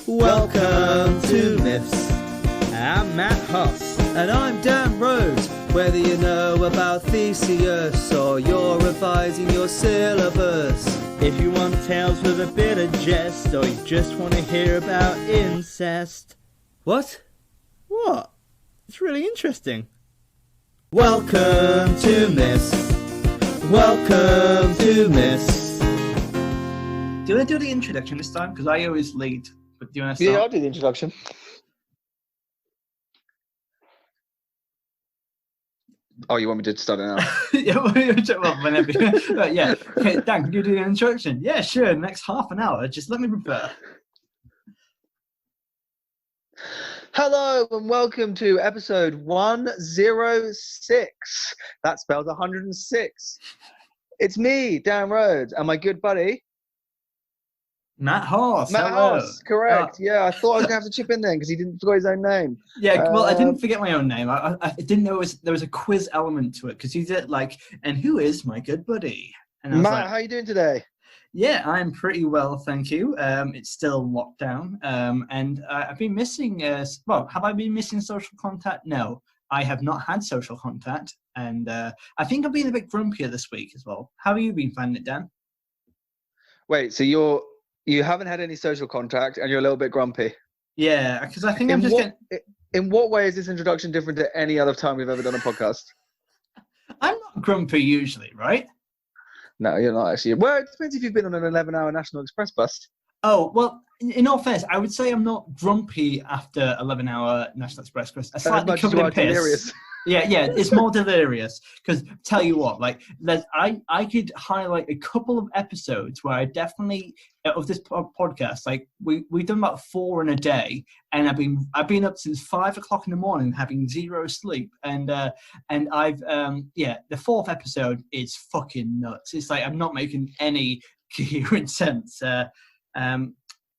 Welcome to MIFFs. I'm Matt Huss. And I'm Dan Rhodes. Whether you know about Theseus or you're revising your syllabus. If you want tales with a bit of jest or you just want to hear about incest. What? What? It's really interesting. Welcome to MIFFs. Welcome to MIFFs. Do I do the introduction this time? Because I always lead. But do you want to start? Yeah, I'll do the introduction. Oh, you want me to start it now? Yeah, well, whenever. Yeah. Okay, Dan, can you do the introduction? Yeah, sure. Next half an hour. Just let me prepare. Hello and welcome to episode 106. That spells 106. It's me, Dan Rhodes, and my good buddy Matt Horse. Matt Hello. Horse, correct. Yeah, I thought I was going to have to chip in then because he didn't forget his own name. Yeah, well, I didn't forget my own name. I didn't know there was a quiz element to it because he did and who is my good buddy? And I was Matt, how are you doing today? Yeah, I'm pretty well, thank you. It's still lockdown, and I've been missing. Have I been missing social contact? No, I have not had social contact, and I think I've been a bit grumpier this week as well. How have you been finding it, Dan? Wait, so you haven't had any social contact and you're a little bit grumpy? Yeah, because I think In what way is this introduction different to any other time we've ever done a podcast? I'm not grumpy usually, right? No, you're not actually. Well, it depends if you've been on an 11-hour National Express bus. Oh, well, in all fairness, I would say I'm not grumpy after 11-hour National Express because I slightly covered in piss. Delirious. Yeah, it's more delirious. Because tell you what, I could highlight a couple of episodes where I definitely of this podcast. We've done about 4 in a day, and I've been up since 5 o'clock in the morning having zero sleep, and I've the 4th episode is fucking nuts. It's like I'm not making any coherent sense.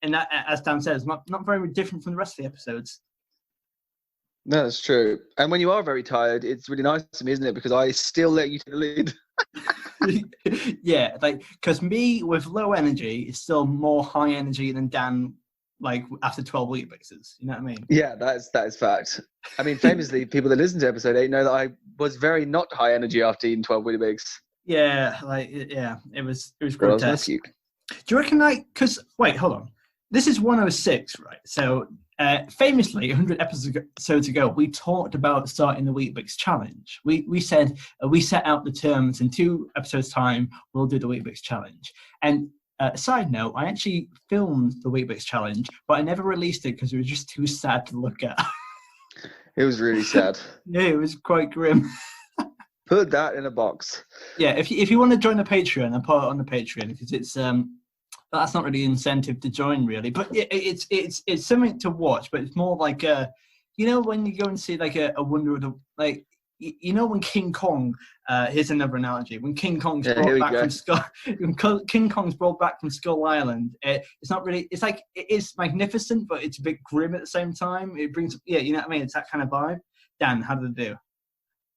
And that, as Dan says, not very different from the rest of the episodes. No, that's true. And when you are very tired, it's really nice to me, isn't it? Because I still let you take the lead. Yeah, because me with low energy is still more high energy than Dan, after 12 week mixes. You know what I mean? Yeah, that is fact. I mean, famously, people that listen to episode 8 know that I was very not high energy after eating 12 Weetabix. Yeah, it was grotesque. Do you reckon, because, wait, hold on. This is 106, right? So, famously, 100 episodes ago, we talked about starting the Weetabix Challenge. We said we set out the terms in 2 episodes' time, we'll do the Weetabix Challenge. And side note, I actually filmed the Weetabix Challenge, but I never released it because it was just too sad to look at. It was really sad. Yeah, it was quite grim. Put that in a box. Yeah, if you want to join the Patreon, I'll put it on the Patreon because it's that's not really an incentive to join, really. But it's something to watch. But it's more like when you go and see a Wonder of the when King Kong. Here's another analogy. When King Kong's brought back from Skull Island, it's not really. It's it is magnificent, but it's a bit grim at the same time. It brings you know what I mean. It's that kind of vibe. Dan, how did it do?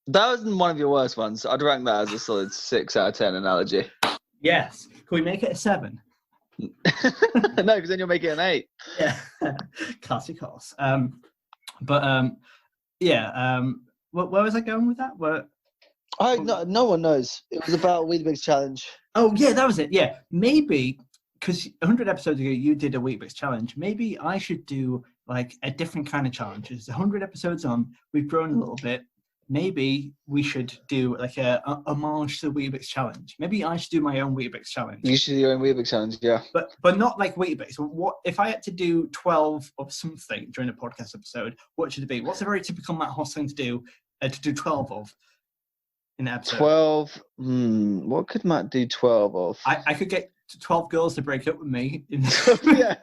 That wasn't one of your worst ones. I'd rank that as a solid 6 out of 10 analogy. Yes. Can we make it a 7? No, because then you'll make it an 8. Yeah, classic horse. Where was I going with that? No one knows. It was about Weetabix Challenge. Oh yeah, that was it. Yeah, maybe because 100 episodes ago you did a Weetabix Challenge. Maybe I should do a different kind of challenge. It's 100 episodes on. We've grown a little bit. Maybe we should do a homage to the Weetabix Challenge. Maybe I should do my own Weetabix Challenge. You should do your own Weetabix Challenge, yeah. But not like Weetabix. What if I had to do 12 of something during a podcast episode? What should it be? What's a very typical Matt Hoss thing to do 12 of in an episode? 12. What could Matt do 12 of? I could get 12 girls to break up with me. Yeah.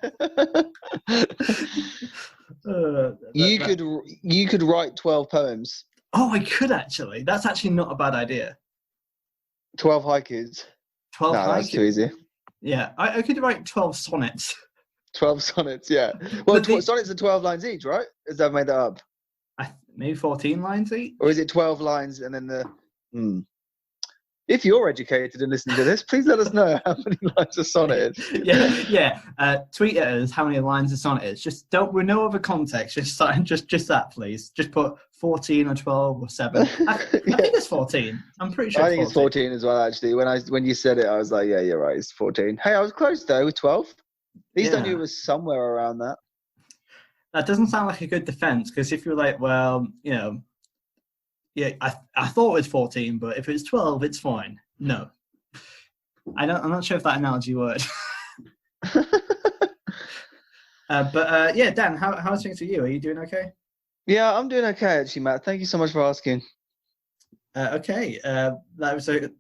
You could write 12 poems. Oh, I could actually. That's actually not a bad idea. 12 haikus. 12 haikus. That's too easy. Yeah, I could write 12 sonnets. 12 sonnets, yeah. Well, sonnets are 12 lines each, right? Is that made that up? Maybe 14 lines each? Or is it 12 lines and then the... If you're educated and listening to this, please let us know how many lines a sonnet is. Tweet at us how many lines a sonnet is. Just don't, with no other context. Just that, please. Just put 14 or 12 or 7. I think it's 14. I'm pretty sure. I think it's 14 as well. Actually, when you said it, I was like, yeah, you're right. It's 14. Hey, I was close though with 12. At least I knew it was somewhere around that. That doesn't sound like a good defense, because if you're like, well, you know, yeah, I thought it was 14, but if it's 12, it's fine. No, I'm not sure if that analogy worked. But Dan, how's things for you? Are you doing okay? Yeah, I'm doing okay actually, Matt. Thank you so much for asking. Okay, that's the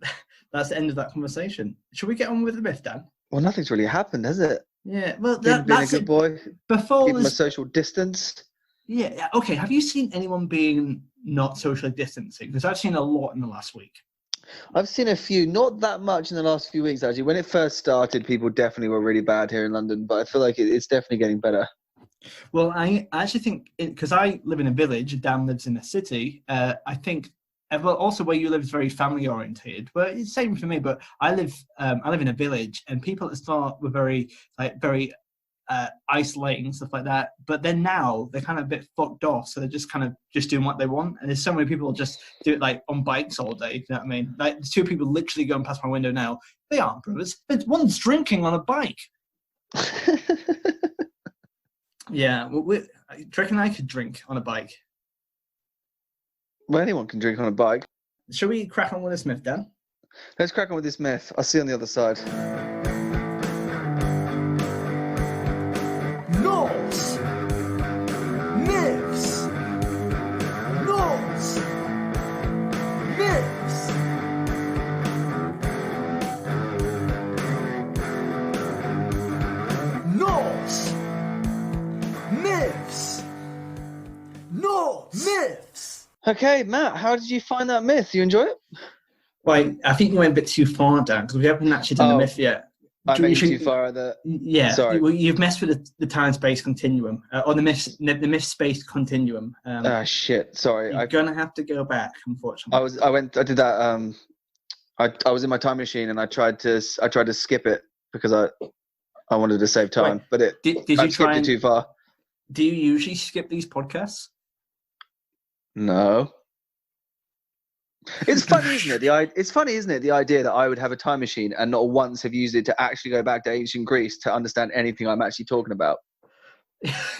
end of that conversation. Should we get on with the myth, Dan? Well, nothing's really happened, has it? Yeah, well, Being a good boy. Before keeping my social distance. Yeah, okay. Have you seen anyone being not socially distancing? Because I've seen a lot in the last week. I've seen a few, not that much in the last few weeks actually. When it first started, people definitely were really bad here in London, but I feel like it's definitely getting better. Well, I actually think, because I live in a village, Dan lives in a city, I think, well, also where you live is very family orientated, but it's the same for me. But I live in a village, and people at the start were very isolating, stuff like that. But then now they're kind of a bit fucked off, so they're just doing what they want. And there's so many people just do it like on bikes all day. You know what I mean? Like there's 2 people literally going past my window now. They aren't brothers. One's drinking on a bike. Yeah, well, do you reckon I could drink on a bike? Well, anyone can drink on a bike. Shall we crack on with this myth, Dan? Let's crack on with this myth. I'll see you on the other side. Knowles! Myths! Knowles! Myths! Knowles! Myths! Knowles! Myths! Okay, Matt, how did you find that myth? You enjoy it? Right, I think you went a bit too far, Dan, because we haven't actually done the myth yet. I went too far. Yeah, sorry. You've messed with the time-space continuum, or the myth-space continuum. Shit, sorry. You're gonna have to go back, unfortunately. I did that. I was in my time machine and I tried to skip it because I wanted to save time, Wait, but did you skipped it too far. Do you usually skip these podcasts? No. It's funny, isn't it? It's funny, isn't it? The idea that I would have a time machine and not once have used it to actually go back to ancient Greece to understand anything I'm actually talking about.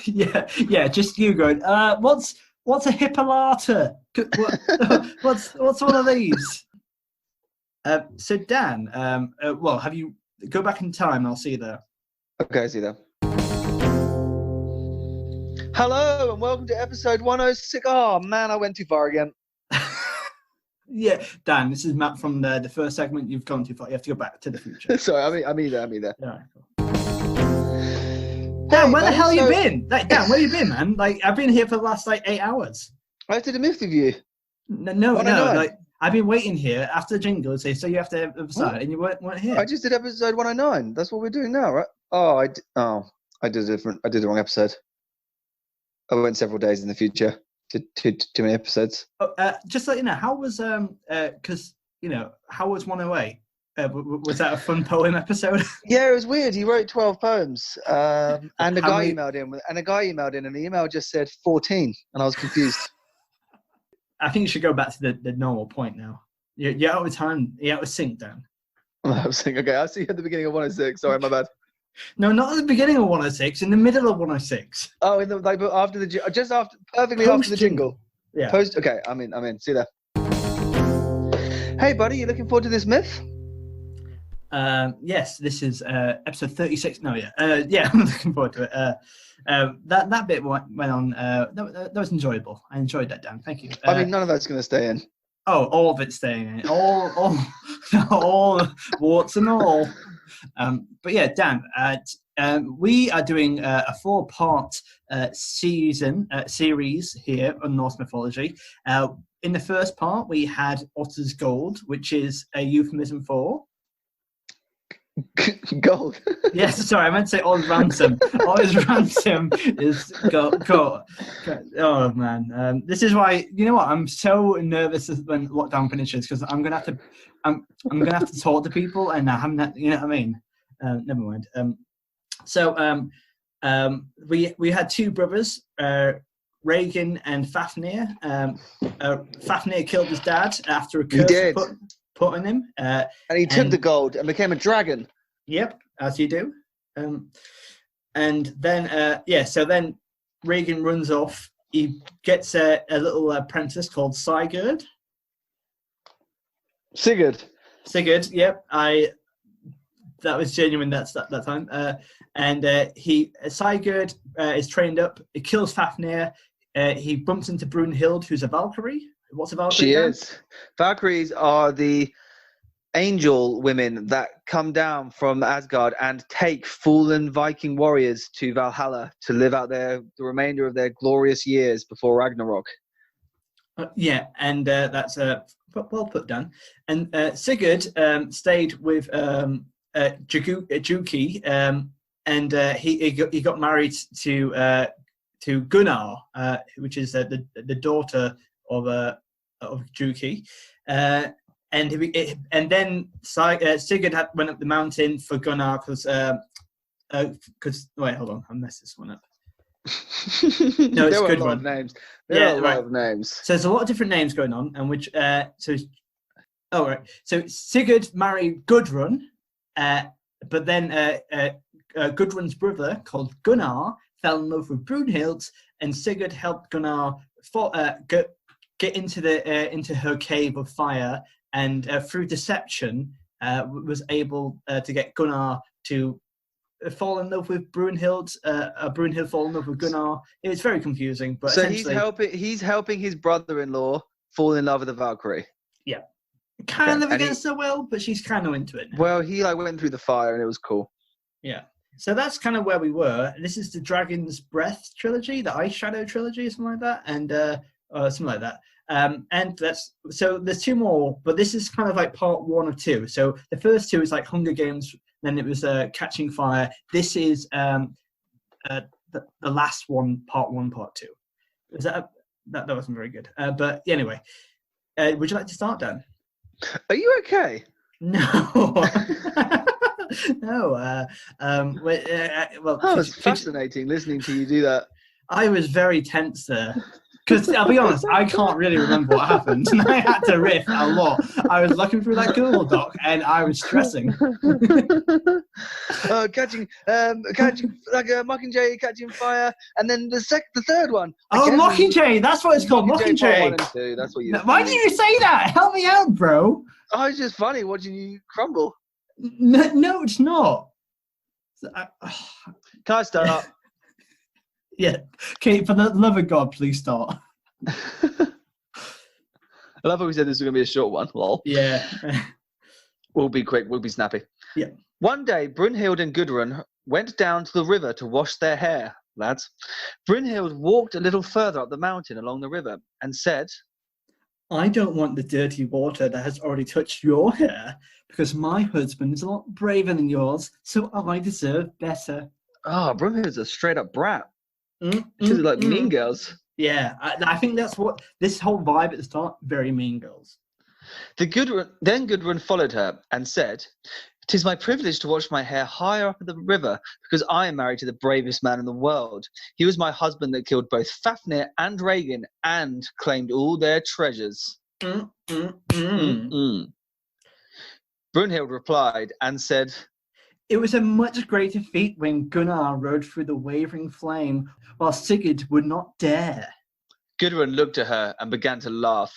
yeah. Just you going. What's a hippolata? What's one of these? So Dan, well, have you go back in time? I'll see you there. Okay, see you there. Hello and welcome to episode 106. Oh man, I went too far again. Yeah, Dan, this is Matt from the first segment. You've gone too far. You have to go back to the future. Sorry, I'm either. Yeah, cool. Dan, where the hell you been? Like, Dan, where you been, man? Like, I've been here for the last 8 hours. I did a myth with you. No. Like, I've been waiting here after the jingle. So you have to decide, and you weren't here. I just did episode 109. That's what we're doing now, right? I did the wrong episode. I went several days in the future to too many episodes. Just to let you know, how was how was 108? Was that a fun poem episode? Yeah, it was weird. He wrote 12 poems, and a guy emailed in, and the email just said 14, and I was confused. I think you should go back to the normal point now. You're out of time. You're out of sync, Dan. I'm out of sync. Okay, I'll see you at the beginning of 106. Sorry, my bad. No, not at the beginning of 106. In the middle of 106. Oh, after the jingle. Yeah. Okay, I'm in. See you there. Hey, buddy, you looking forward to this myth? Yes, this is episode 36. No, yeah. Yeah, I'm looking forward to it. That bit went on. That was enjoyable. I enjoyed that, Dan. Thank you. I mean, none of that's going to stay in. Oh, all of it's staying in. All warts and all. But yeah, Dan, we are doing a 4-part series here on Norse mythology. In the first part, we had Otter's Gold, which is a euphemism for... Gold. Yes, sorry, I meant to say Oz ransom. Oz ransom is gold. Oh man, this is why, you know what? I'm so nervous when lockdown finishes because I'm gonna have to talk to people, and I haven't. You know what I mean? Never mind. We had two brothers, Reagan and Fafnir. Fafnir killed his dad after a curse was put on him. And he took the gold and became a dragon. Yep, as you do. And then, so then Reagan runs off. He gets a little apprentice called Sigurd. Sigurd, yep. That was genuine that time. Sigurd is trained up. He kills Fafnir. He bumps into Brynhild, who's a Valkyrie. What's a Valkyrie? She is. Valkyries are the angel women that come down from Asgard and take fallen Viking warriors to Valhalla to live out the remainder of their glorious years before Ragnarok. And that's well put, Dan. And Sigurd stayed with Juki, and he got married to Gunnar, which is the daughter of Juki. And then Sigurd went up the mountain for Gunnar because wait, hold on, I messed this one up. No, it's there were a good a lot one. of names. There are a lot of names. So there's a lot of different names going on, and which So Sigurd married Gudrun, but then Gudrun's brother called Gunnar fell in love with Brynhild, and Sigurd helped Gunnar get into her cave of fire. And through deception, was able to get Gunnar to fall in love with Brynhild. Brynhild fall in love with Gunnar. It was very confusing, but so he's helping his brother-in-law fall in love with a Valkyrie. Yeah, kind of against her will, but she's kind of into it now. Well, he went through the fire, and it was cool. Yeah. So that's kind of where we were. This is the Dragon's Breath trilogy, the Ice Shadow trilogy, something like that, and something like that. And so there's two more, but this is kind of like part one of two. So the first two is like Hunger Games, then it was Catching Fire. This is the last one, part one, part two. Is that wasn't very good. But anyway, would you like to start, Dan? Are you okay? No. No. Well, it's fascinating listening to you do that. I was very tense there. Because I'll be honest, I can't really remember what happened, and I had to riff a lot. I was looking through that Google Doc, and I was stressing. Catching like a Mockingjay, Catching Fire, and then the third one. Oh, Mockingjay! That's what it's called, Mockingjay. That's what you. Why did you say that? Help me out, bro. Oh, it's just funny watching you crumble. No, it's not. Can I start? Yeah. Okay, for the love of God, please start. I love how we said this was going to be a short one. Lol. Yeah. We'll be quick. We'll be snappy. Yeah. One day, Brynhild and Gudrun went down to the river to wash their hair, lads. Brynhild walked a little further up the mountain along the river and said, I don't want the dirty water that has already touched your hair because my husband is a lot braver than yours, so I deserve better. Oh, Brynhild's a straight up brat. She's like Mean Girls. Yeah, I think that's what this whole vibe at the start, very Mean Girls. Then Gudrun followed her and said, "'Tis my privilege to wash my hair higher up the river because I am married to the bravest man in the world. He was my husband that killed both Fafnir and Reagan and claimed all their treasures." Brynhild replied and said, "It was a much greater feat when Gunnar rode through the wavering flame, while Sigurd would not dare." Gudrun looked at her and began to laugh.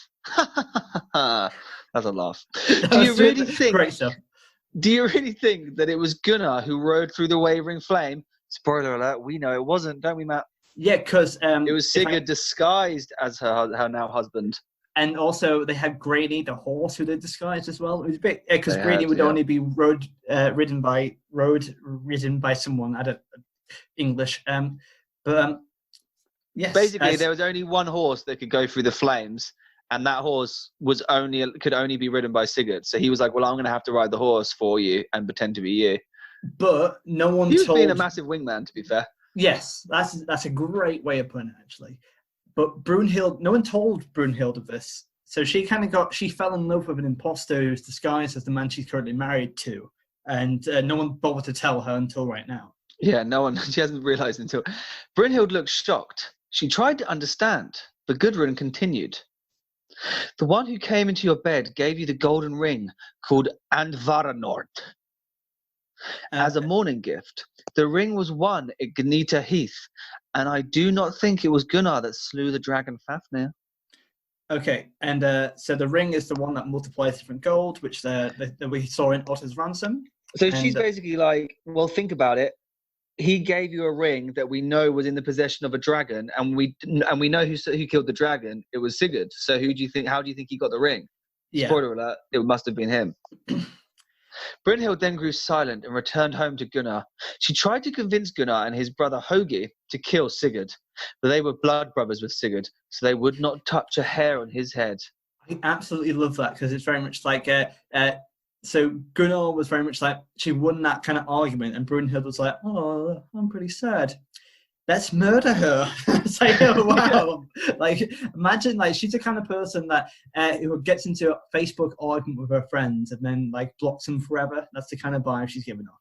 That's a laugh. Do you really think that it was Gunnar who rode through the wavering flame? Spoiler alert, we know it wasn't, don't we, Matt? Yeah, because it was Sigurd disguised as her now husband. And also, they had Granny, the horse, who they disguised as well. It was a bit because Granny would only be ridden by someone. I don't English. Yes. Basically, there was only one horse that could go through the flames, and that horse could only be ridden by Sigurd. So he was like, well, I'm going to have to ride the horse for you and pretend to be you. But no one He was told... being a massive wingman, to be fair. Yes, that's a great way of putting it, actually. But Brynhild, no one told Brynhild of this. So she fell in love with an imposter who's disguised as the man she's currently married to. And no one bothered to tell her until right now. Yeah, no one, she hasn't realised until... Brynhild looked shocked. She tried to understand, but Gudrun continued. The one who came into your bed gave you the golden ring called Andvaranord as a morning gift. The ring was won at Gnita Heath, and I do not think it was Gunnar that slew the dragon Fafnir. Okay, and so the ring is the one that multiplies different gold, which we saw in Otter's Ransom. So she's basically like, well, think about it. He gave you a ring that we know was in the possession of a dragon, and we know who killed the dragon. It was Sigurd. So how do you think he got the ring? Yeah. Spoiler alert, it must have been him. Brynhild then grew silent and returned home to Gunnar. She tried to convince Gunnar and his brother Hogi to kill Sigurd, but they were blood brothers with Sigurd, so they would not touch a hair on his head. I absolutely love that, because it's very much like... So Gunnar was very much like, she won that kind of argument, and Brynhild was like, oh, I'm pretty sad. Let's murder her. It's like, oh, wow. Like, imagine, like, she's the kind of person that who gets into a Facebook argument with her friends and then, like, blocks them forever. That's the kind of vibe she's giving off.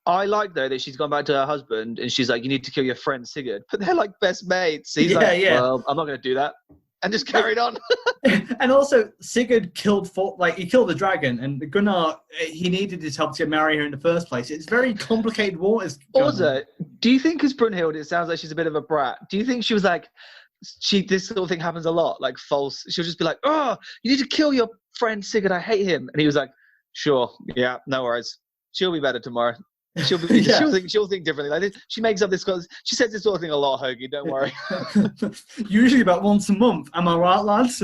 I like, though, that she's gone back to her husband and she's like, you need to kill your friend Sigurd. But they're like best mates. He's well, I'm not going to do that. And just carried on. And also, Sigurd killed the dragon, and Gunnar, he needed his help to marry her in the first place. It's very complicated waters. Also, do you think, as Brynhild, it sounds like she's a bit of a brat? Do you think she was like, this sort of thing happens a lot, like false? She'll just be like, oh, you need to kill your friend Sigurd. I hate him. And he was like, sure, yeah, no worries. She'll be better tomorrow. She'll think differently. Like this, she makes up this. She says this sort of thing a lot, Hoagie. Don't worry. Usually about once a month. Am I right, lads?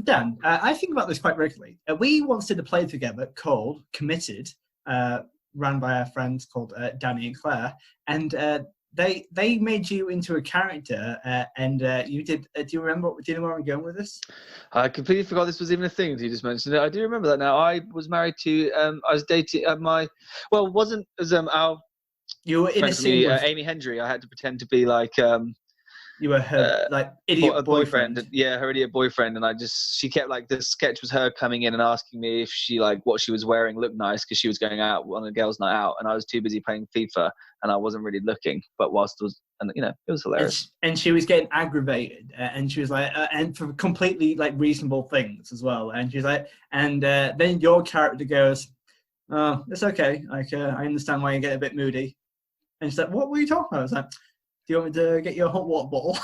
Dan, I think about this quite regularly. We once did a play together called Committed, ran by our friends called Danny and Claire, and they made you into a character, and you did. Do you remember where I'm going with this? I completely forgot this was even a thing. You just mentioned it. I do remember that now. I was married to. I was dating wasn't as our. You were in a scene with Amy Hendry. I had to pretend to be like. You were her idiot boyfriend. Yeah, her idiot boyfriend, and she kept like the sketch was her coming in and asking me if she what she was wearing looked nice because she was going out on a girls' night out, and I was too busy playing FIFA and I wasn't really looking. But whilst it was, and it was hilarious. And she was getting aggravated, and she was like, and for completely like reasonable things as well. And she's like, and then your character goes, "Oh, it's okay. Like I understand why you get a bit moody." And she's like, "What were you talking about?" I was like, do you want me to get you a hot water bottle?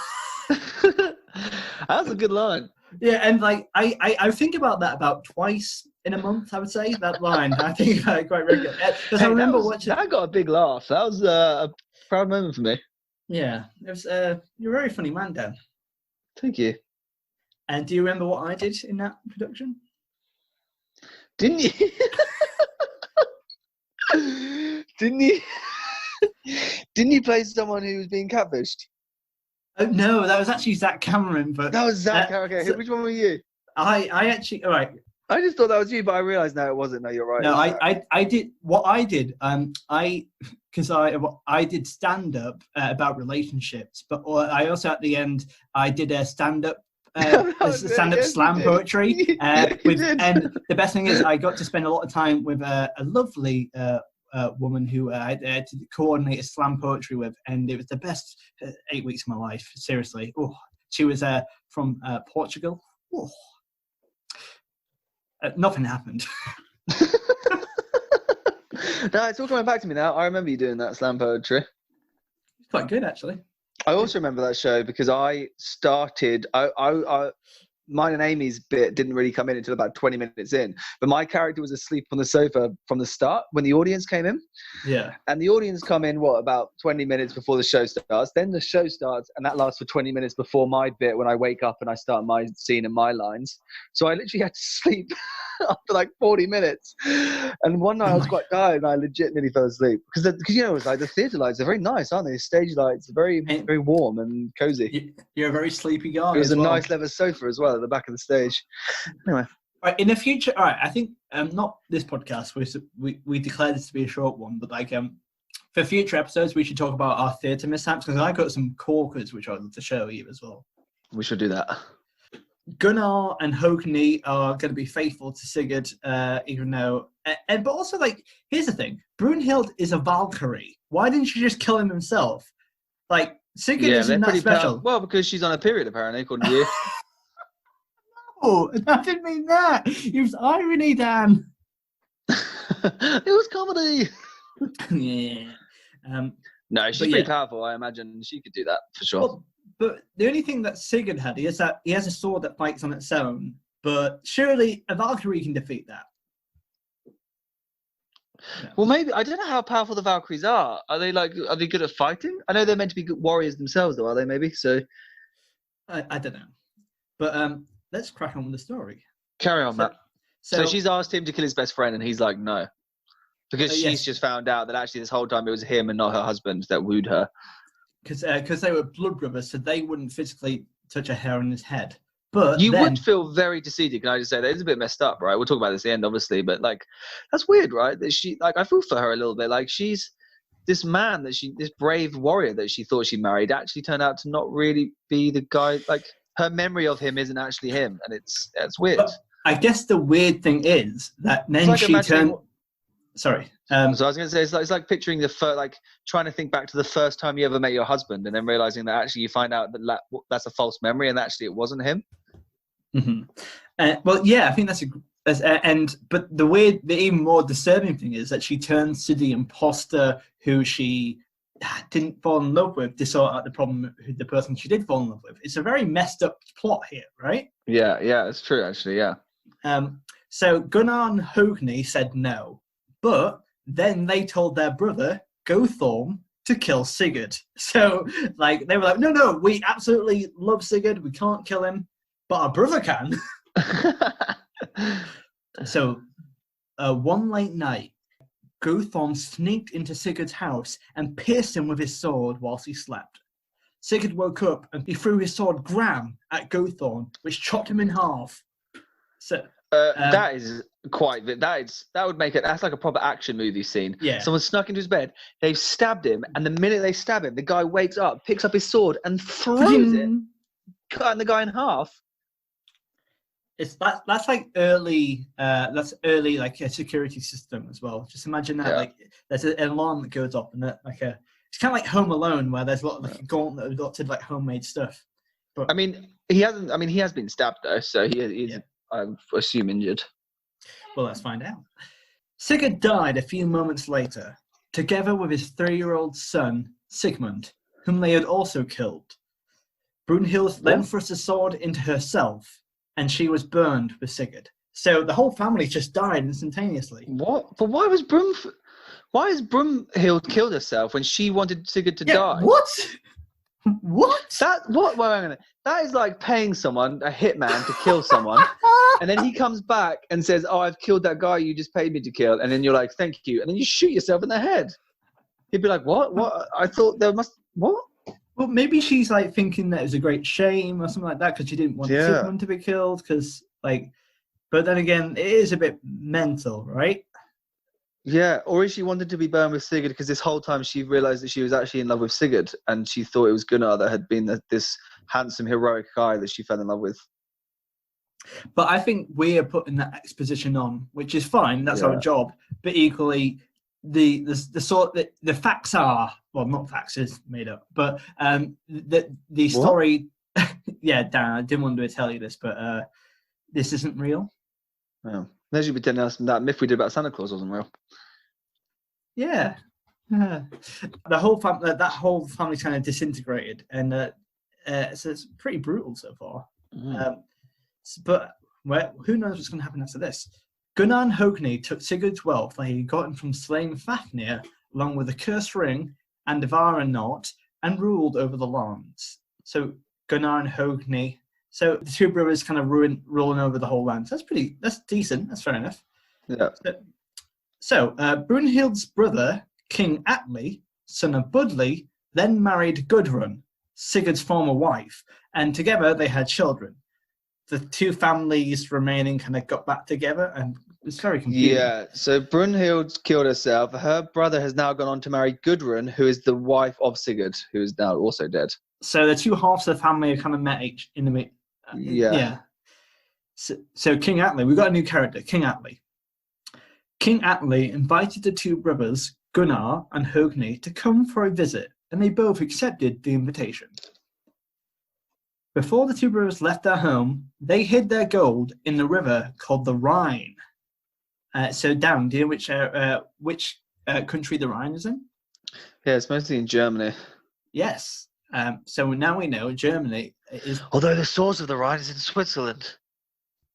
That's a good line. Yeah, and like I think about that about twice in a month, I would say, that line. I think about it quite regularly. Because I remember watching... That got a big laugh. That was a proud moment for me. Yeah. It was, you're a very funny man, Dan. Thank you. And do you remember what I did in that production? Didn't you? Didn't you? Didn't you play someone who was being catfished? Oh, no, that was actually Zach Cameron. But that was Zach. Okay, which one were you? I actually, all right. I just thought that was you, but I realised no, it wasn't. No, you're right. No, I did what I did. I did stand up about relationships, but I also at the end I did a stand up. Stand-up slam poetry, and the best thing is I got to spend a lot of time with a lovely woman who I had to coordinate a slam poetry with, and it was the best 8 weeks of my life. Seriously, she was from Portugal. Nothing happened. No, it's all coming back to me now. I remember you doing that slam poetry. It's quite good, actually. I also remember that show because I started. Mine and Amy's bit didn't really come in until about 20 minutes in, but my character was asleep on the sofa from the start when the audience came in. Yeah. And the audience come in about 20 minutes before the show starts. Then the show starts, and that lasts for 20 minutes before my bit when I wake up and I start my scene and my lines. So I literally had to sleep after like 40 minutes. And one night I was quite tired and I legit nearly fell asleep. Because you know, it was like the theatre lights are very nice, aren't they? Stage lights are very, very warm and cozy. You're a very sleepy guy. It was as a well. nice leather sofa as well at the back of the stage. Anyway. Right, in the future, all right, I think not this podcast, we declared this to be a short one, but like for future episodes, we should talk about our theatre mishaps, because I got some corkers which I'd love to show you as well. We should do that. Gunnar and Hogni are going to be faithful to Sigurd, even though, but also like, here's the thing: Brynhild is a Valkyrie. Why didn't you just kill him himself? Like Sigurd isn't that special. Well, because she's on a period apparently, according to you. Oh, I didn't mean that. It was irony, Dan. It was comedy. Yeah. No, she's pretty powerful. I imagine she could do that for sure. Well, but the only thing that Sigurd had is that he has a sword that fights on its own. But surely a Valkyrie can defeat that. No. Well, maybe I don't know how powerful the Valkyries are. Are they good at fighting? I know they're meant to be good warriors themselves, though. Are they? Maybe so. I don't know. But let's crack on with the story. Carry on, Matt. So she's asked him to kill his best friend, and he's like, no. Because she's just found out that actually this whole time it was him and not her husband that wooed her. Because they were blood brothers, so they wouldn't physically touch a hair on his head. But you would feel very deceived, can I just say that? It's a bit messed up, right? We'll talk about this at the end, obviously, but like, that's weird, right? That she, like, I feel for her a little bit. Like, she's this man this brave warrior that she thought she married actually turned out to not really be the guy. Like, her memory of him isn't actually him, and it's weird. But I guess the weird thing is that then like she turned. Sorry. So I was going to say it's like picturing like trying to think back to the first time you ever met your husband, and then realizing that actually you find out that that's a false memory, and actually it wasn't him. Mm-hmm. Well, yeah, I think but the even more disturbing thing is that she turns to the imposter who she didn't fall in love with to sort out the problem with the person she did fall in love with. It's a very messed up plot here, right? Yeah, it's true actually. Yeah. So Gunnar and Hogni said no, but then they told their brother Gothorm to kill Sigurd. So like they were like, no, we absolutely love Sigurd. We can't kill him, but our brother can. So one late night, Gothorm sneaked into Sigurd's house and pierced him with his sword whilst he slept. Sigurd woke up and he threw his sword Gram at Gothorm, which chopped him in half. So that would make it. That's like a proper action movie scene. Yeah. Someone snuck into his bed. They've stabbed him, and the minute they stab him, the guy wakes up, picks up his sword, and throws it, cutting the guy in half. That's like early. That's early, like a security system as well. Just imagine that, like there's an alarm that goes off, and it's kind of like Home Alone, where there's a lot of like a gauntlet of lots of like homemade stuff. But I mean, he hasn't. I mean, he has been stabbed though, so he's I assume injured. Well, let's find out. Sigurd died a few moments later, together with his 3-year-old son Sigmund, whom they had also killed. Brynhild then thrust a sword into herself, and she was burned with Sigurd. So the whole family just died instantaneously. What? But why has Brynhild killed herself when she wanted Sigurd to die? What? What? Wait a minute. That is like paying someone, a hitman, to kill someone, and then he comes back and says, "Oh, I've killed that guy you just paid me to kill," and then you're like, "Thank you," and then you shoot yourself in the head. He'd be like, "What? What? I thought there must what?" Well, maybe she's like thinking that it was a great shame or something like that because she didn't want Sigmund to be killed. Because but then again, it is a bit mental, right? Yeah, or is she wanted to be burned with Sigurd because this whole time she realised that she was actually in love with Sigurd and she thought it was Gunnar that had been this handsome, heroic guy that she fell in love with. But I think we are putting that exposition on, which is fine. That's our job. But equally, the facts are, well, not facts, is made up. But the story, Dan, I didn't want to tell you this, but this isn't real. Oh. Unless you pretend that myth we did about Santa Claus wasn't real. Yeah. The whole that whole family's kind of disintegrated, and so it's pretty brutal so far. But who knows what's going to happen after this? Gunnar and Hogni took Sigurd's wealth that he had gotten from slaying Fafnir, along with the cursed ring and the Vara knot, and ruled over the lands. So Gunnar and Hogni So the two brothers kind of ruling over the whole land. So that's decent. That's fair enough. Yeah. So Brynhild's brother, King Atli, son of Budli, then married Gudrun, Sigurd's former wife, and together they had children. The two families remaining kind of got back together, and it's very confusing. Yeah, so Brynhild killed herself. Her brother has now gone on to marry Gudrun, who is the wife of Sigurd, who is now also dead. So the two halves of the family have kind of met in the mid. Yeah. So King Atli, we've got a new character, King Atli. King Atli invited the two brothers, Gunnar and Hogni, to come for a visit, and they both accepted the invitation. Before the two brothers left their home, they hid their gold in the river called the Rhine. So, Dan, do you know which country the Rhine is in? Yeah, it's mostly in Germany. Yes. So now we know Germany is... Although the source of the Rhine is in Switzerland.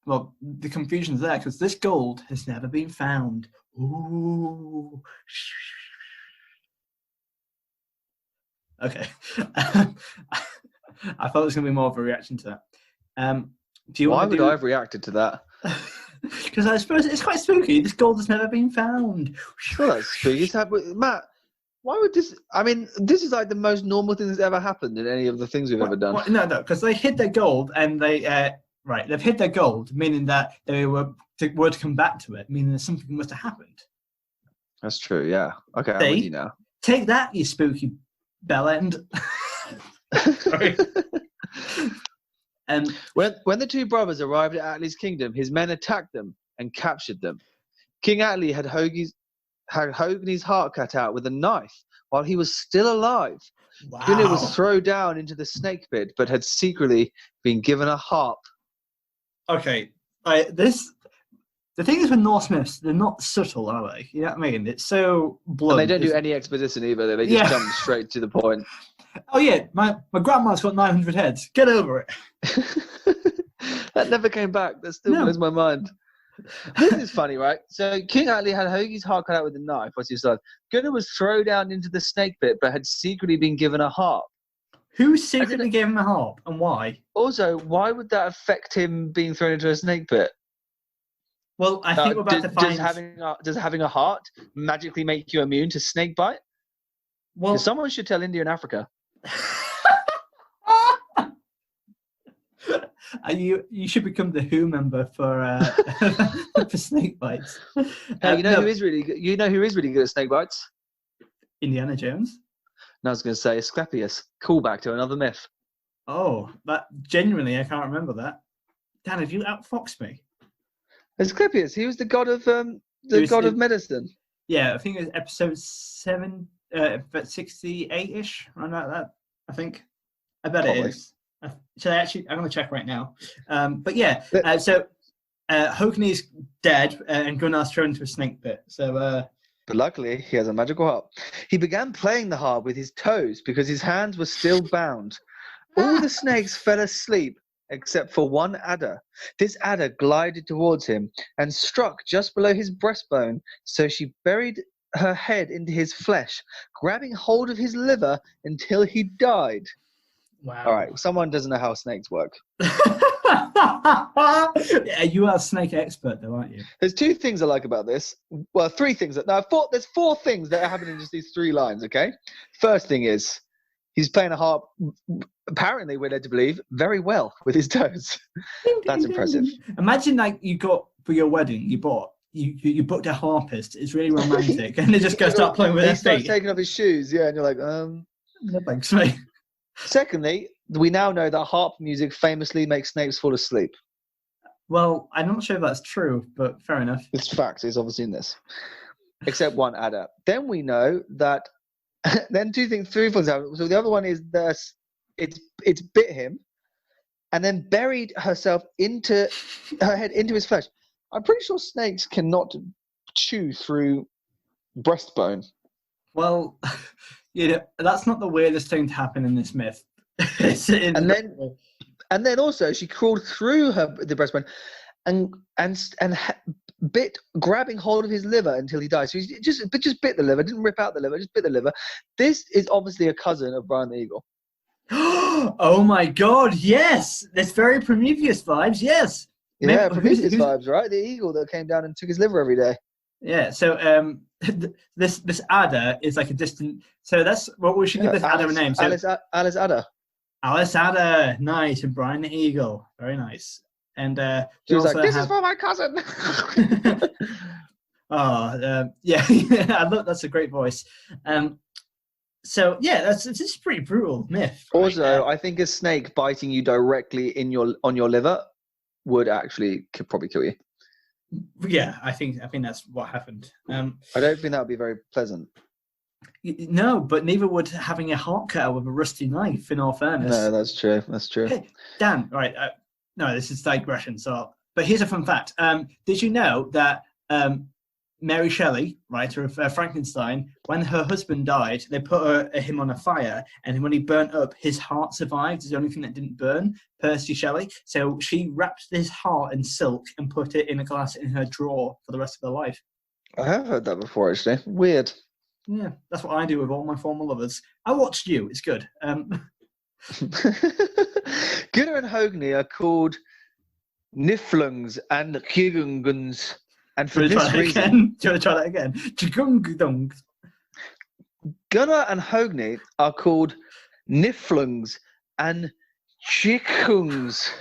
Well, the confusion's there because this gold has never been found. Ooh. Okay. I thought there was going to be more of a reaction to that. Why would I have reacted to that? Because I suppose it's quite spooky. This gold has never been found. Well, that's spooky. Matt, why would this... I mean, this is like the most normal thing that's ever happened in any of the things we've ever done. Well, no, because they hid their gold and they... they've hid their gold, meaning that they were to come back to it, meaning that something must have happened. That's true, yeah. Okay, I'm with you now. Take that, you spooky bellend. Sorry. When the two brothers arrived at Atli's kingdom, his men attacked them and captured them. King Atli had Hogni's heart cut out with a knife while he was still alive. Wow. Gunnar was thrown down into the snake pit, but had secretly been given a harp. Okay, the thing is with Norse myths, they're not subtle, are they? You know what I mean? It's so blunt. And they don't do any exposition either. They just jump straight to the point. Oh yeah, my grandma's got 900 heads. Get over it. That never came back. That still blows my mind. This is funny, right? So King Atli had Hogni's heart cut out with a knife. What's his son? Gunnar was thrown down into the snake pit, but had secretly been given a harp. Who secretly gave him a harp, and why? Also, why would that affect him being thrown into a snake pit? Well, I think we're about to find... Does having a heart magically make you immune to snake bite? Well, someone should tell India and Africa. You should become the WHO member for for snake bites. You know who is really good at snake bites? Indiana Jones. No, I was going to say Asclepius. Callback to another myth. Oh, that genuinely I can't remember that. Dan, have you outfoxed me? Asclepius, he was the god of of medicine. Yeah, I think it was episode 68-ish, around like that. I think. I bet Probably. It is. So I'm going to check right now. But yeah, so Hogni's dead and Gunnar's thrown into a snake pit. So. But luckily, he has a magical harp. He began playing the harp with his toes because his hands were still bound. All the snakes fell asleep except for one adder. This adder glided towards him and struck just below his breastbone, so she buried her head into his flesh, grabbing hold of his liver until he died. Wow. All right, someone doesn't know how snakes work. Yeah, you are a snake expert, though, aren't you? There's two things I like about this. Well, three things. There's four things that are happening in just these three lines, okay? First thing is, he's playing a harp, apparently, we're led to believe, very well with his toes. That's impressive. Imagine, like, you got, for your wedding, you booked a harpist. It's really romantic. And they just go start playing with their feet. He starts taking off his shoes, yeah, and you're like, No, thanks, mate. Secondly, we now know that harp music famously makes snakes fall asleep. Well, I'm not sure if that's true, but fair enough. It's fact. It's obviously in this. Except one adder. Then we know that... then three things happen. So the other one is that it's bit him and then buried her head into his flesh. I'm pretty sure snakes cannot chew through breastbone. Well... that's not the weirdest thing to happen in this myth. And then also she crawled through the breastbone and bit, grabbing hold of his liver until he died. So he just bit the liver, didn't rip out the liver, just bit the liver. This is obviously a cousin of Brian the Eagle. Oh my God! Yes, that's very Prometheus vibes. Yes. Yeah, Maybe- Prometheus vibes, right? The eagle that came down and took his liver every day. Yeah. So this adder is like a distant. So that's what we should give this adder a name. So Alice Adder. Alice Adder, nice, and Brian the Eagle, very nice. And She we was like, also "This have... is for my cousin." Oh, yeah, I love that's a great voice. So yeah, this is pretty brutal myth. Right? Also, I think a snake biting you directly on your liver would actually probably kill you. Yeah, I think that's what happened. I don't think that would be very pleasant. No, but neither would having a heart cut out with a rusty knife. In all fairness. No, that's true. That's true. Hey, Dan, right? No, this is digression. So, but here's a fun fact. Did you know that Mary Shelley, writer of Frankenstein, when her husband died, they put him on a fire, and when he burnt up, his heart survived. It's the only thing that didn't burn. Percy Shelley. So she wrapped his heart in silk and put it in a glass in her drawer for the rest of her life. I have heard that before, actually. Weird. Yeah, that's what I do with all my former lovers. I watched you. It's good. Gunnar and Hogni are called Niflungs and Kjugunguns, and for this reason... Do you want to try that again? Jugungdung. Gunnar and Hogni are called Niflungs and Chikungs.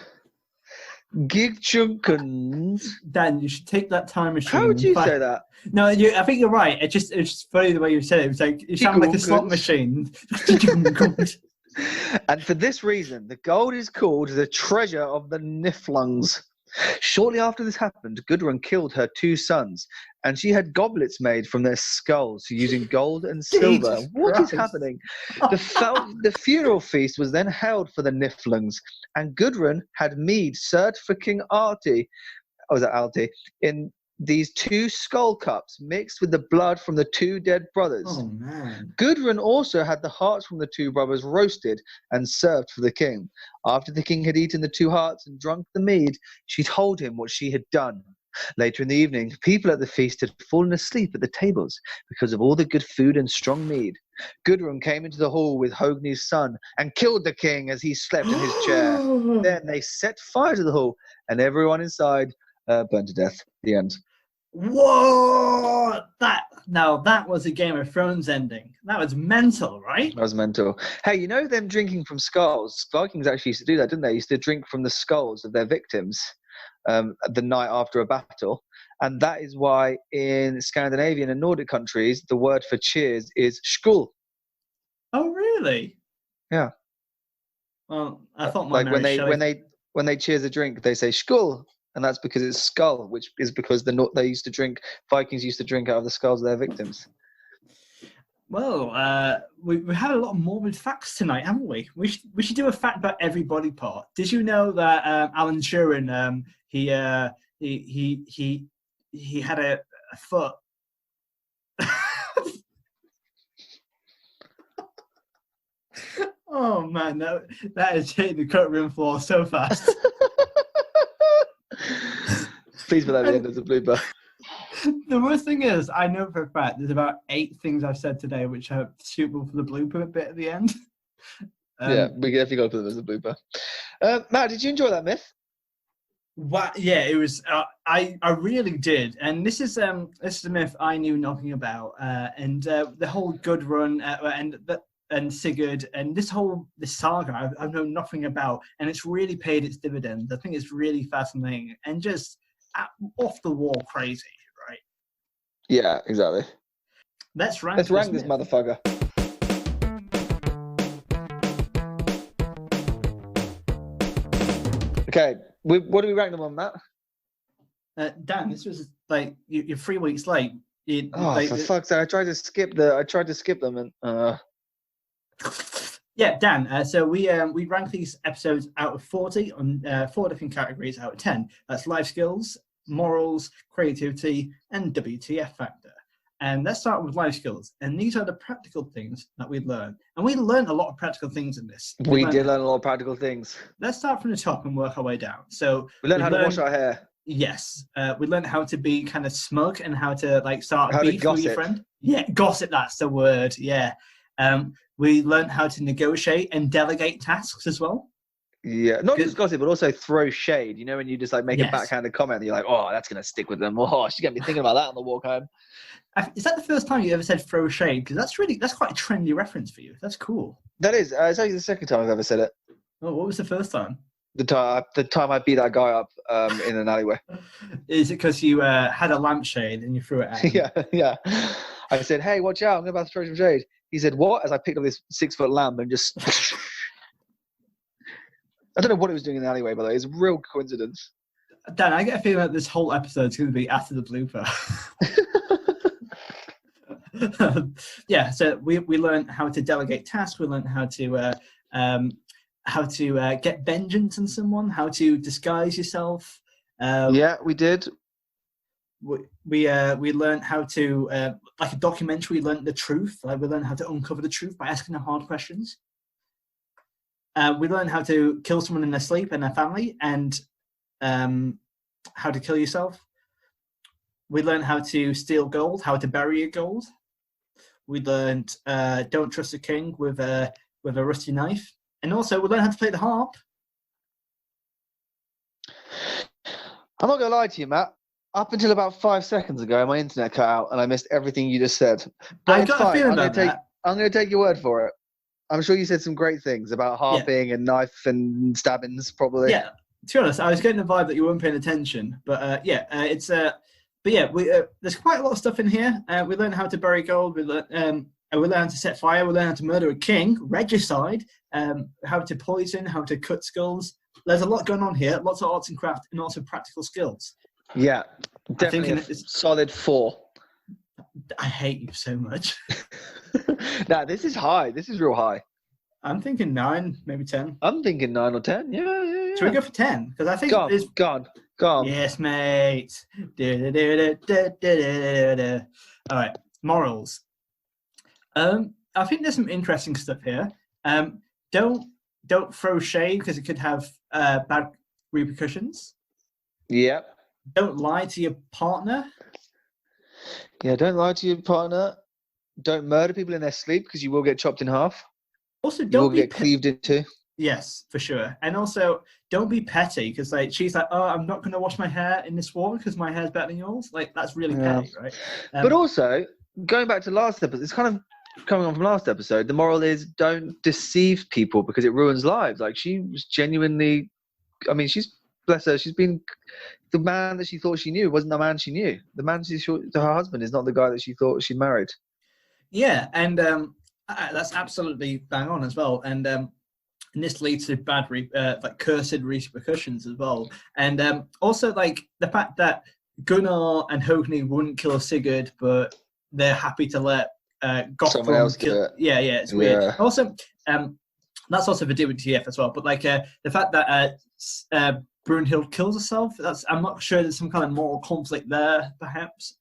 Gigchunkans. Dan, you should take that time machine. How would you say that? No, I think you're right. It's just funny the way you said it. It was like you sound like a slot machine. And for this reason, the gold is called the treasure of the Niflungs. Shortly after this happened, Gudrun killed her 2 sons, and she had goblets made from their skulls using gold and silver. Jesus What Christ. is happening? The funeral feast was then held for the Niflungs, and Gudrun had mead served for King Arti, in these 2 skull cups mixed with the blood from the 2 dead brothers. Oh man. Gudrun also had the hearts from the 2 brothers roasted and served for the king. After the king had eaten the 2 hearts and drunk the mead, she told him what she had done. Later in the evening, people at the feast had fallen asleep at the tables because of all the good food and strong mead. Gudrun came into the hall with Hogni's son and killed the king as he slept in his chair. Then they set fire to the hall, and everyone inside burned to death. The end. Whoa! That was a Game of Thrones ending. That was mental, right? That was mental. Hey, you know them drinking from skulls? Vikings actually used to do that, didn't they? Used to drink from the skulls of their victims the night after a battle. And that is why in Scandinavian and Nordic countries, the word for cheers is skål. Oh, really? Yeah. Well, I thought my Like when they cheers a drink, they say skål. And that's because it's skull, which is because Vikings used to drink out of the skulls of their victims. Well, we had a lot of morbid facts tonight, haven't we? We should do a fact about every body part. Did you know that Alan Turing, he had a foot? Oh man, that is hitting the courtroom floor so fast. Please put that at the end as a blooper. The worst thing is, I know for a fact there's about 8 things I've said today which are suitable for the blooper bit at the end. Yeah, we definitely got to put them as a blooper. Matt, did you enjoy that myth? Yeah, it was. I really did, and this is a myth I knew nothing about, and the whole Gudrun and Sigurd and this saga I've known nothing about, and it's really paid its dividends. I think it's really fascinating and just off the wall crazy, right? Yeah, exactly. Let's rank this motherfucker. Okay, what do we rank them on, Matt? Dan, this was like you're 3 weeks late. For fuck's sake! I tried to skip them, and Yeah, Dan. So we rank these episodes out of 40 on 4 different categories out of 10. That's life skills, morals, creativity, and WTF factor. And let's start with life skills. And these are the practical things that we learned. And we learned a lot of practical things in this. We did learn a lot of practical things. Let's start from the top and work our way down. So we learned how to wash our hair. Yes. We learned how to be kind of smug and how to start how beef to with your friend. Yeah, gossip, that's the word. Yeah. We learned how to negotiate and delegate tasks as well. Yeah, not just gossip, but also throw shade. You know, when you just like make a backhanded comment, and you're like, "Oh, that's gonna stick with them." Oh, she's gonna be thinking about that on the walk home. Is that the first time you ever said throw shade? Because that's quite a trendy reference for you. That's cool. That is. It's actually the second time I've ever said it. Oh, what was the first time? The time I beat that guy up in an alleyway. Is it because you had a lampshade and you threw it at him? Yeah. I said, "Hey, watch out! I'm about to throw some shade." He said, "What?" As I picked up this 6-foot lamp and just. I don't know what he was doing in the alleyway, by the way. It's a real coincidence. Dan, I get a feeling that this whole episode is going to be after the blooper. Yeah, so we learned how to delegate tasks. We learned how to get vengeance on someone, how to disguise yourself. Yeah, we did. We learned how to like a documentary. We learned the truth. Like we learned how to uncover the truth by asking the hard questions. We learned how to kill someone in their sleep and their family, and how to kill yourself. We learned how to steal gold, how to bury your gold. We learned don't trust a king with a rusty knife, and also we learned how to play the harp. I'm not gonna lie to you, Matt. Up until about 5 seconds ago, my internet cut out, and I missed everything you just said. But it's fine. I'm gonna take your word for it. I'm sure you said some great things about harping and knife and stabbings, probably. Yeah, to be honest, I was getting the vibe that you weren't paying attention. But there's quite a lot of stuff in here. We learned how to bury gold. We learned how to set fire. We learned how to murder a king, regicide, how to poison, how to cut skulls. There's a lot going on here. Lots of arts and craft and also practical skills. Yeah, definitely a solid 4. I hate you so much. Nah, this is high. This is real high. I'm thinking 9, maybe 10. I'm thinking 9 or 10. Yeah. Should we go for 10? Because I think Go on. Yes, mate. All right, morals. I think there's some interesting stuff here. Don't throw shade because it could have bad repercussions. Yep. Don't lie to your partner. Yeah, don't lie to your partner. Don't murder people in their sleep because you will get chopped in half. Also, you will get cleaved into. Yes, for sure. And also, don't be petty because like she's like, oh, I'm not going to wash my hair in this water because my hair's better than yours. Like that's really petty, right? But also, going back to last episode, it's kind of coming on from last episode. The moral is don't deceive people because it ruins lives. Like she was genuinely, I mean, bless her. She's been the man that she thought she knew wasn't the man she knew. The man her husband is not the guy that she thought she married. Yeah, and that's absolutely bang on as well. And this leads to bad, like cursed repercussions as well. And also like the fact that Gunnar and Hogni wouldn't kill Sigurd, but they're happy to let someone else kill it. Yeah, it's weird. Yeah. Also, that's also for WTF as well. But like the fact that Brynhild kills herself, I'm not sure there's some kind of moral conflict there, perhaps.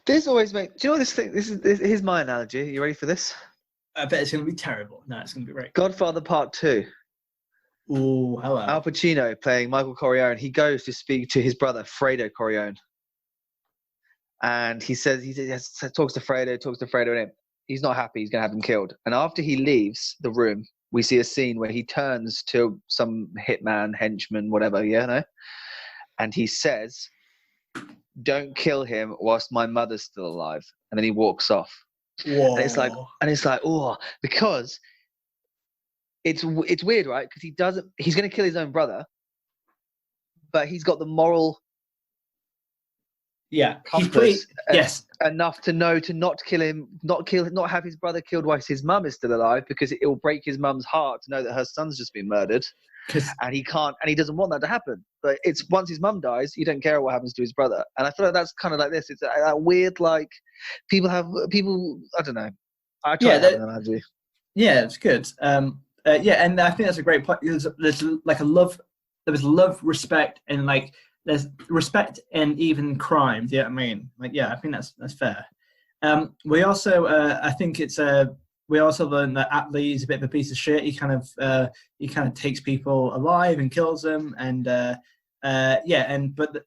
This always makes. Do you know what this thing? Here's my analogy. Are you ready for this? I bet it's going to be terrible. No, it's going to be great. Godfather Part 2. Oh, hello. Al Pacino playing Michael Corleone. He goes to speak to his brother Fredo Corleone, and he talks to Fredo, and he's not happy. He's going to have him killed. And after he leaves the room, we see a scene where he turns to some hitman, henchman, whatever, and he says, "Don't kill him whilst my mother's still alive." And then he walks off. Whoa. And it's like, oh, because it's weird, right? Because he's going to kill his own brother, but he's got the moral. Yeah, enough to know to not kill him, not have his brother killed whilst his mum is still alive, because it will break his mum's heart to know that her son's just been murdered, and he doesn't want that to happen. But it's once his mum dies, he don't care what happens to his brother. And I feel like that's kind of like this. It's that weird, like people. I don't know. I try to have an analogy. Yeah, it's good. And I think that's a great point. There's like a love. There was love, respect, and like. There's respect in even crime. Do you know what I mean? Like, yeah, I think that's fair. We also, I think we also learned that Atlee is a bit of a piece of shit. He kind of takes people alive and kills them, and but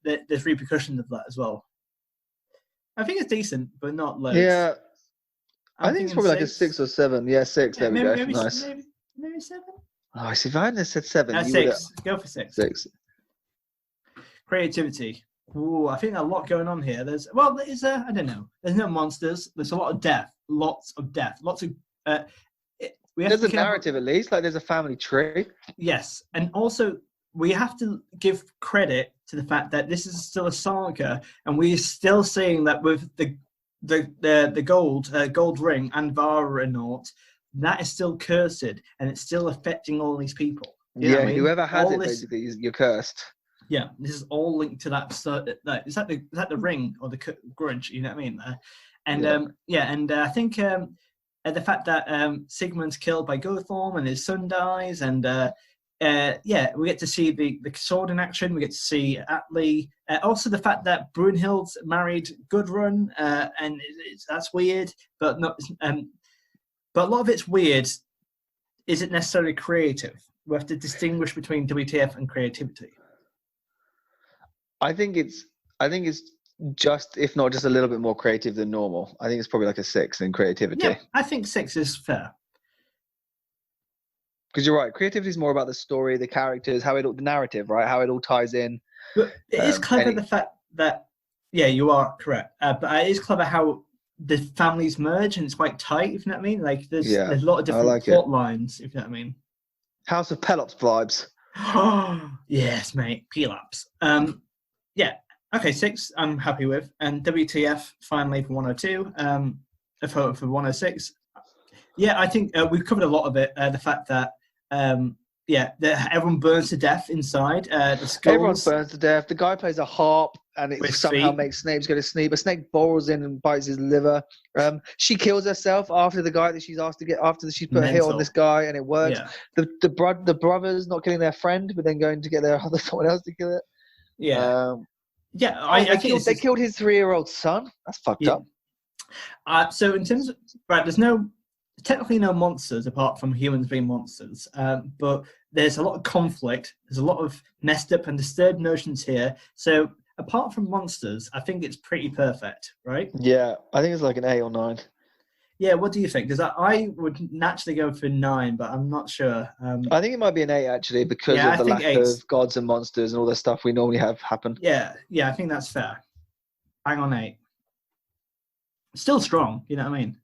there's repercussions of that as well. I think it's decent, but not loads. Yeah, I think it's probably like a 6 or 7. Yeah, 6. Yeah, There we go. Nice. Maybe 7. Oh, see, if I hadn't said 7, you 6. Go for 6. 6. Creativity. Ooh, I think there's a lot going on here. There's I don't know. There's no monsters. There's a lot of death. Lots of death. Lots of. There's a narrative at least. Like there's a family tree. Yes, and also we have to give credit to the fact that this is still a saga, and we're still seeing that with the gold ring and Varanort, that is still cursed, and it's still affecting all these people. You know what I mean? Whoever has all it, basically, you're cursed. Yeah, this is all linked to that. Is that the ring or the grudge? You know what I mean? And I think the fact that Sigmund's killed by Gothorm and his son dies, and we get to see the sword in action. We get to see Atli. Also, the fact that Brynhild's married Gudrun, and that's weird, but not. But a lot of it's weird. Isn't necessarily creative. We have to distinguish between WTF and creativity. I think it's just, if not just a little bit more creative than normal. I think it's probably like a 6 in creativity. Yeah, I think 6 is fair. Because you're right, creativity is more about the story, the characters, the narrative, right? How it all ties in. But it is clever the fact that, yeah, you are correct. But it is clever how the families merge and it's quite tight, if you know what I mean. Like there's a lot of different plot lines, if you know what I mean. House of Pelops vibes. Yes, mate, Pelops. Yeah. Okay, 6 I'm happy with. And WTF finally for 102. For 106. Yeah, I think we've covered a lot of it. The fact that everyone burns to death inside. The skulls. Everyone burns to death. The guy plays a harp and it somehow makes Snape's go to sleep. A snake burrows in and bites his liver. She kills herself after the guy that she's asked to get, after she's put a hit on this guy, and it works. Yeah. The brothers not killing their friend, but then going to get someone else to kill it. Yeah. They killed his 3-year-old son. That's fucked up. So in terms of there's technically no monsters apart from humans being monsters, but there's a lot of conflict. There's a lot of messed up and disturbed notions here. So apart from monsters, I think it's pretty perfect, right? Yeah, I think it's like an 8 or 9. Yeah, what do you think? Because I would naturally go for 9, but I'm not sure. I think it might be an 8 actually, because of the lack of gods and monsters and all the stuff we normally have happen. Yeah, I think that's fair. Hang on 8. Still strong, you know what I mean?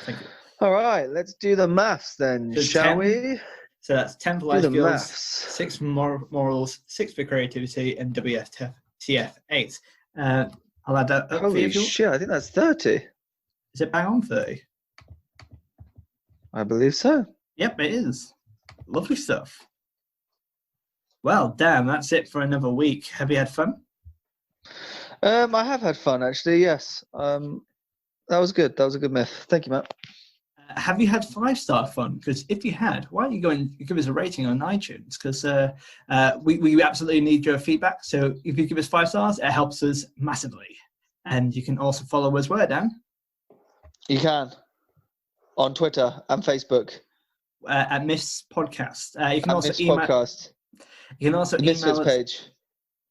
Thank you. All right, let's do the maths then, shall we? So that's 10 for life skills, 6 for morals, 6 for creativity, and WTF 8. I'll add that up. Holy shit, I think that's 30. Is it bang on 30? I believe so. Yep, it is. Lovely stuff. Well, damn, that's it for another week. Have you had fun? I have had fun, actually, yes. That was good. That was a good myth. Thank you, Matt. Have you had 5-star fun? Because if you had, why don't you go and give us a rating on iTunes? Because we absolutely need your feedback. So if you give us 5 stars, it helps us massively. And you can also follow us where, Dan? You can. On Twitter and Facebook. At Miss Podcast. You can at also Miss email. Podcast. You can also email us. Page.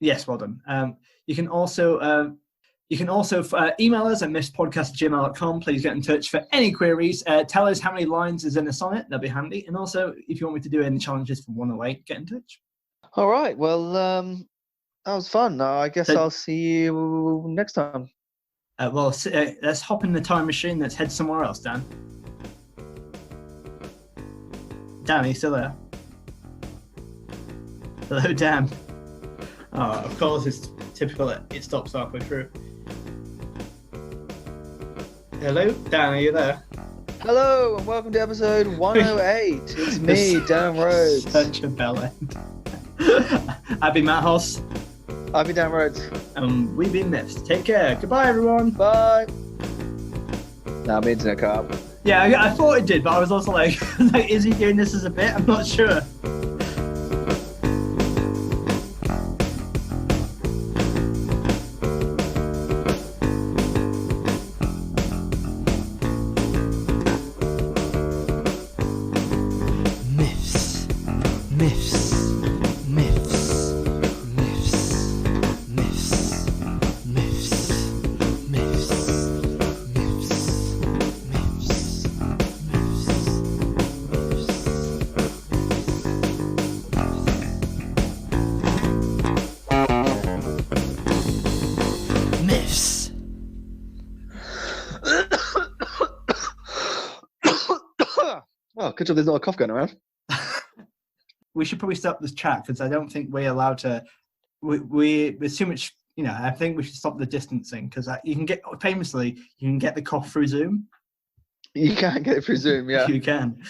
Yes, well done. You can also email us at misspodcast@gmail.com. Please get in touch for any queries. Tell us how many lines is in a sonnet. That'll be handy. And also, if you want me to do any challenges for 108, get in touch. All right. Well, that was fun. I guess I'll see you next time. Let's hop in the time machine. Let's head somewhere else, Dan. Dan, are you still there? Hello, Dan. Oh, of course, it's typical. It stops halfway through. Hello, Dan, are you there? Hello, and welcome to episode 108. It's me, Dan Rhodes. Such a bell end. I've been Matt Hoss. I've been Dan Rhodes. And we've been MIFF. Take care. Goodbye, everyone. Bye. Nah, my internet cut out. Yeah, I thought it did, but I was also like, is he doing this as a bit? I'm not sure. Good job there's not a cough going around. We should probably stop this chat because I don't think we're allowed to. There's too much. I think we should stop the distancing because you can get the cough through Zoom. You can get it through Zoom, yeah. You can.